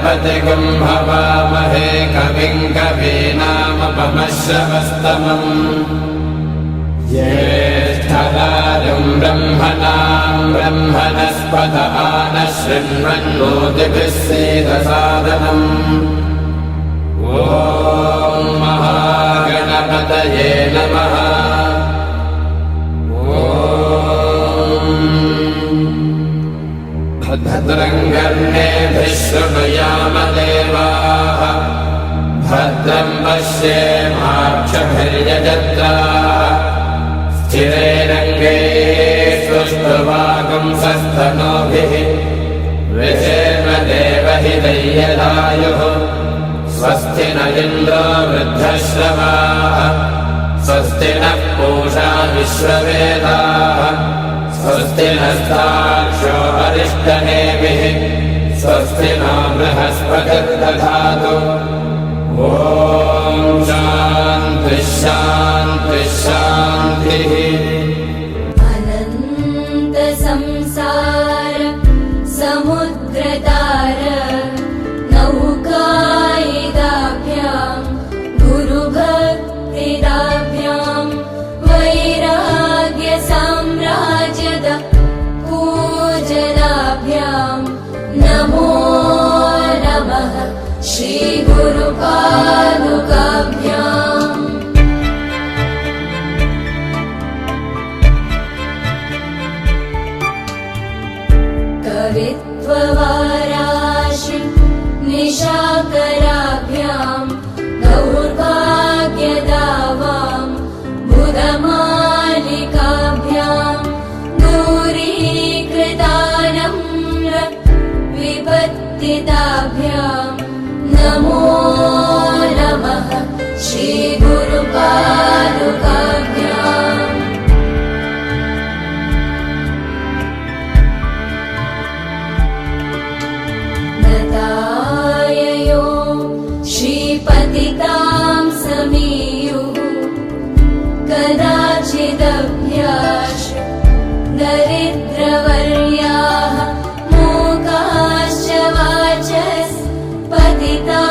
गणपतिगं हवामहे कविं कवीनामुपमश्रवस्तमम् ज्येष्ठराजं ब्रह्मणां ब्रह्मणस्पत नः शृण्वन्नोतिभिः सीदसादनम् ॐ महागणपतये नमः। भद्रं कर्णेभिः शृणुयाम देवाः भद्रं पश्येमाक्षभिर्यजत्राः स्थिरैरङ्गैस्तुष्टुवागुंसस्तनूभिः विषेम देवहितैर्यदायुः स्वस्ति न इन्द्रो वृद्धश्रवाः स्वस्ति नः पूषा विश्ववेदाः स्वस्ति नस्ताक्षो अरिष्टनेमिः स्वस्ति नो बृहस्पतिर्दधातु। ॐ शान्तिः शान्तिः शान्तिः। अनन्त संसार समुद्रतार नौकायिदाभ्यां गुरुभक्तिदाभ्यां वैराग्य साम्राज्यद पूजनाभ्यां नमो नमः श्रीगुरुपादुकाभ्याम्। कवित्ववाराशि निशाकराभ्यां दौर्भाग्यदावां बुधमालिकाभ्यां दूरीकृतानम्र विपत्तिताभ्यां नमो नमः श्रीगुरुपादुकाभ्याम्। नताययो श्रीपतितां समीयुः कदाचिदभ्याश दरिद्रवर्याः मूकाश्च वाचस्पतिता